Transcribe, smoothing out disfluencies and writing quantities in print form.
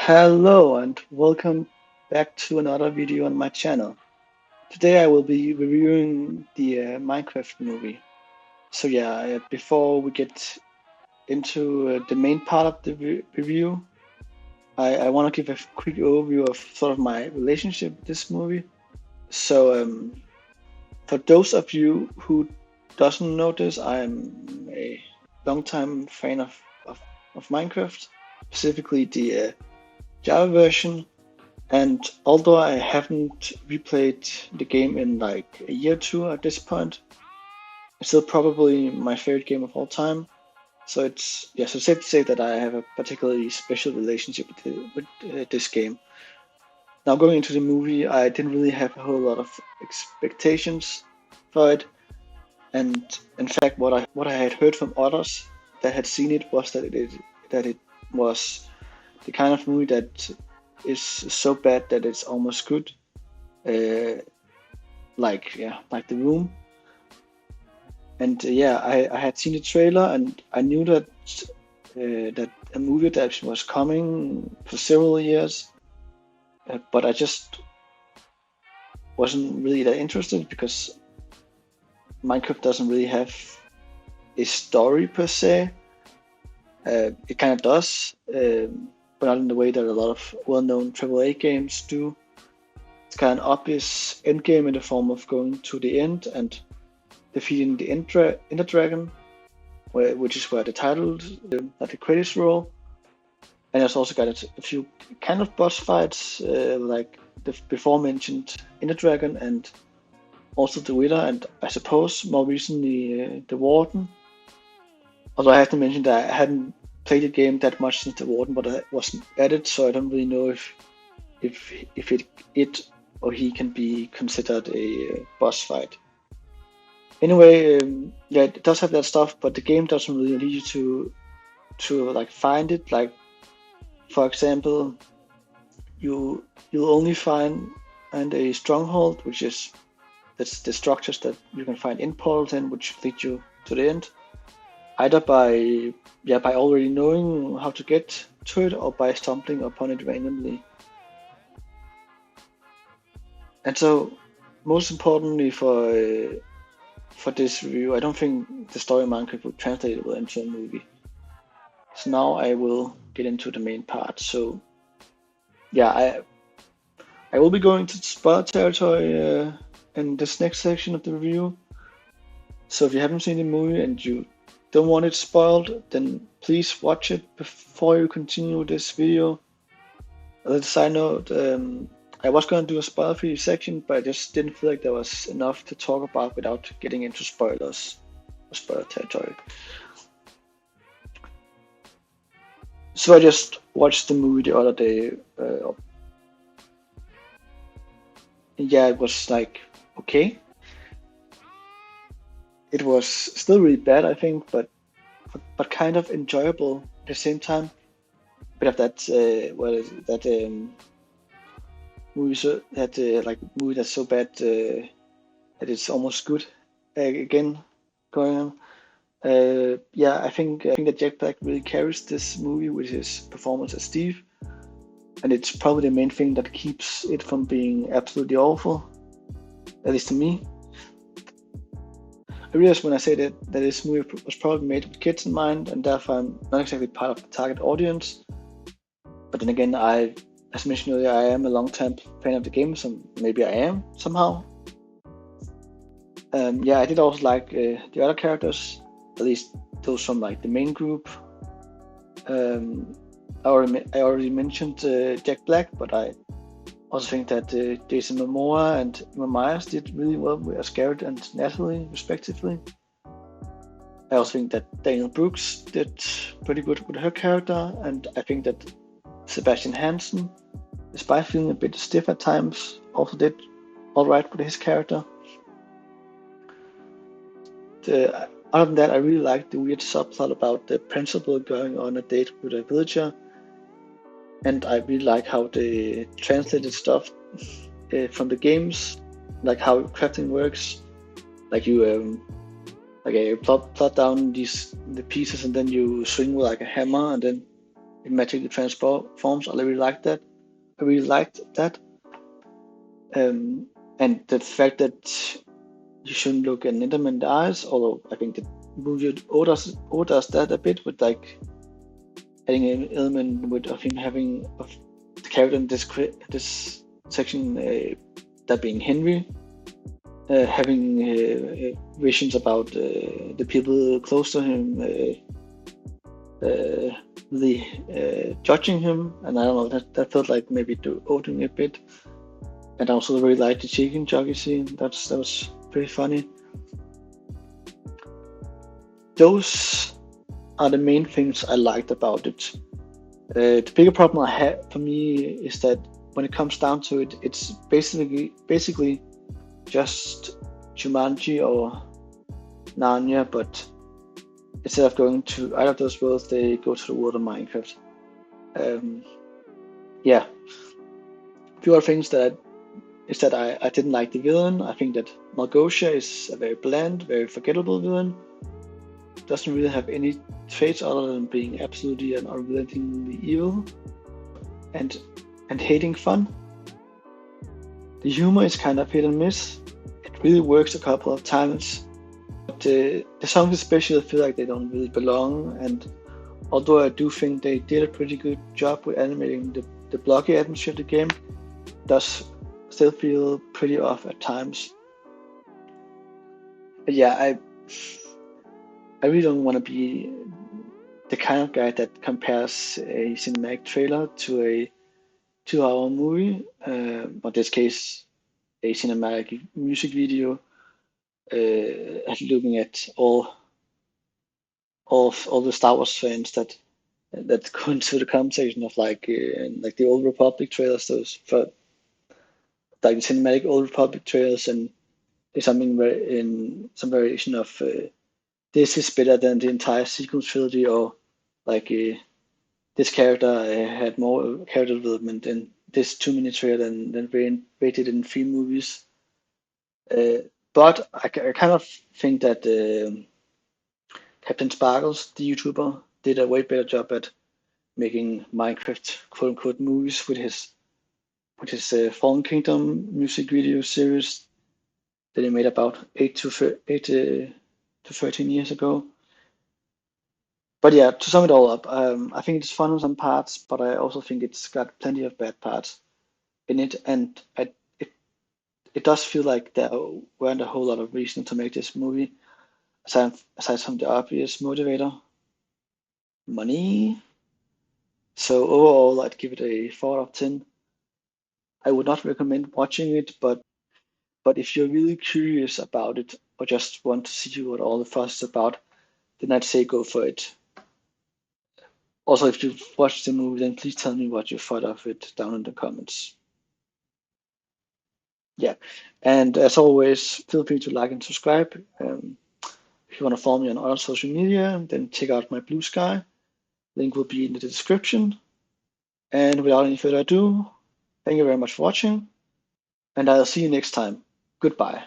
Hello and welcome back to another video on my channel. Today I will be reviewing the Minecraft movie. Before we get into the main part of the review, I want to give a quick overview of sort of my relationship with this movie. For those of you who doesn't know this, I am a longtime fan of Minecraft, specifically the Java version. And although I haven't replayed the game in like a year or two at this point, it's still probably my favorite game of all time. So safe to say that I have a particularly special relationship with this game. Now going into the movie, I didn't really have a whole lot of expectations for it, and in fact, what I had heard from others that had seen it was that it was the kind of movie that is so bad that it's almost good. Uh, like The Room. And I had seen the trailer and I knew that a movie adaptation was coming for several years, but I just wasn't really that interested because Minecraft doesn't really have a story per se. It kind of does, but not in the way that a lot of well-known AAA games do. It's kind of obvious end game in the form of going to the end and defeating the Ender Dragon, which is where the title, that the credits roll. And there's also got a few kind of boss fights, like the before mentioned Ender Dragon and also the Wither, and I suppose more recently the Warden. Although I have to mention that I hadn't played the game that much since the Warden, but I wasn't added, so I don't really know if it or he can be considered a boss fight. Anyway, it does have that stuff, but the game doesn't really lead you to like find it. Like, for example, you'll only find a stronghold, that's the structures that you can find in portals in, which lead you to the end, either by already knowing how to get to it or by stumbling upon it randomly. And so, most importantly for this review, I don't think the story of Minecraft would translate well into a movie. So now I will get into the main part. So I will be going to spoiler territory in this next section of the review. So if you haven't seen the movie and you don't want it spoiled, then please watch it before you continue this video. A little side note, I was going to do a spoiler-free section, but I just didn't feel like there was enough to talk about without getting into spoilers or spoiler territory. So I just watched the movie the other day. It was like okay. It was still really bad, I think, but kind of enjoyable at the same time. Bit of that movie that's so bad that it's almost good again going on. I think that Jack Black really carries this movie with his performance as Steve, and it's probably the main thing that keeps it from being absolutely awful, at least to me. I realize when I say that this movie was probably made with kids in mind, and therefore I'm not exactly part of the target audience. But then again, as mentioned earlier, I am a long-time fan of the game, so maybe I am somehow. I did also like the other characters, at least those from like the main group. I already mentioned Jack Black, but I also think that Jason Momoa and Emma Myers did really well as Garrett and Natalie, respectively. I also think that Daniel Brooks did pretty good with her character, and I think that Sebastian Hansen, despite feeling a bit stiff at times, also did alright with his character. Other than that, I really liked the weird subplot about the principal going on a date with a villager, and I really like how they translated stuff from the games, like how crafting works. Like you plot down the pieces, and then you swing with like a hammer, and then it magically transforms. I really liked that. I really liked that. And the fact that you shouldn't look an Enderman in the eyes, although I think the movie does that a bit with like adding an element of him having of the character in this section, that being Henry, having visions about the people close to him, really judging him, and I don't know, that felt like maybe opening a bit. And I also really liked the chicken jockey scene. That was pretty funny. Those are the main things I liked about it. The bigger problem I have for me is that when it comes down to it, it's basically just Jumanji or Narnia, but instead of going to either of those worlds, they go to the world of Minecraft. Yeah, a few other things that I didn't like the villain. I think that Malgosia is a very bland, very forgettable villain. Doesn't really have any traits other than being absolutely and unrelentingly evil and hating fun. The humor is kind of hit and miss. It really works a couple of times, but the songs especially feel like they don't really belong. And although I do think they did a pretty good job with animating the blocky atmosphere of the game, it does still feel pretty off at times. But yeah, I really don't want to be the kind of guy that compares a cinematic trailer to a 2-hour movie, in this case, a cinematic music video, looking at all the Star Wars fans that go into the conversation of like the Old Republic trailers, those for like the cinematic Old Republic trailers, and there's something in some variation of this is better than the entire sequel trilogy, or like this character had more character development in this 2 minute trailer than Ray did in 3 movies. But I kind of think that Captain Sparkles, the YouTuber, did a way better job at making Minecraft quote unquote movies with his Fallen Kingdom music video series that he made about 8 to 13 years ago. But yeah, to sum it all up, I think it's fun in some parts, but I also think it's got plenty of bad parts in it, and it does feel like there weren't a whole lot of reason to make this movie, aside from the obvious motivator, money. So overall, I'd give it a 4 out of 10. I would not recommend watching it, but if you're really curious about it or just want to see what all the fuss is about, then I'd say go for it. Also, if you've watched the movie, then please tell me what you thought of it down in the comments. Yeah, and as always, feel free to like and subscribe. If you want to follow me on other social media, then check out my Blue Sky. Link will be in the description. And without any further ado, thank you very much for watching, and I'll see you next time. Goodbye.